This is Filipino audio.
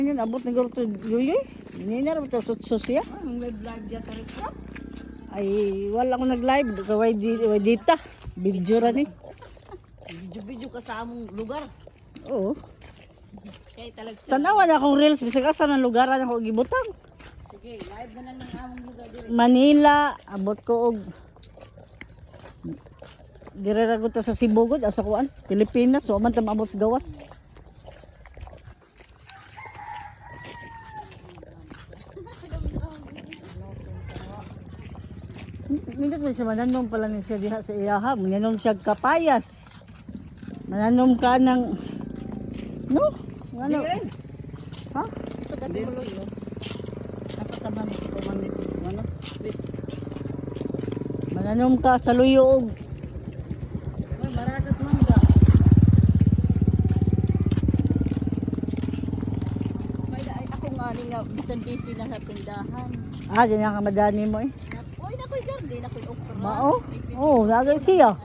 Yun, abot na garo to Yuyoy. Hindi na rin ito susya. Ang live dyan sa restaurant. Ay, wala akong nag-live. Kaway dita. Video ra ni. Video-video ka sa among lugar. Oo. Kaya talag sa... Tanawan na akong reels. Bisag asa ng lugaran ako gibutang. Sige, live na lang ng among lugar dire. Manila. Abot ko og... Dire ra gud ta sa Cebu gud. Asa kuan. Pilipinas. So, man ta maabot sa gawas. Hindi ko siya mananom pala ni siya diha sa iyaha. Mananom siya kapayas. Mananom ka ng... No? Ano? Ha? Ito dati mo lo. Napataman ko man nito. Ano? Please. Mananom ka sa luyog. Ay, marasat mangga. May daay ako nga rin nga bisan busy na sa tindahan. Ah, dyan ka madani mo eh. Oy, nakoy garden, nakoy okra. Mao? Oo, nagay siya.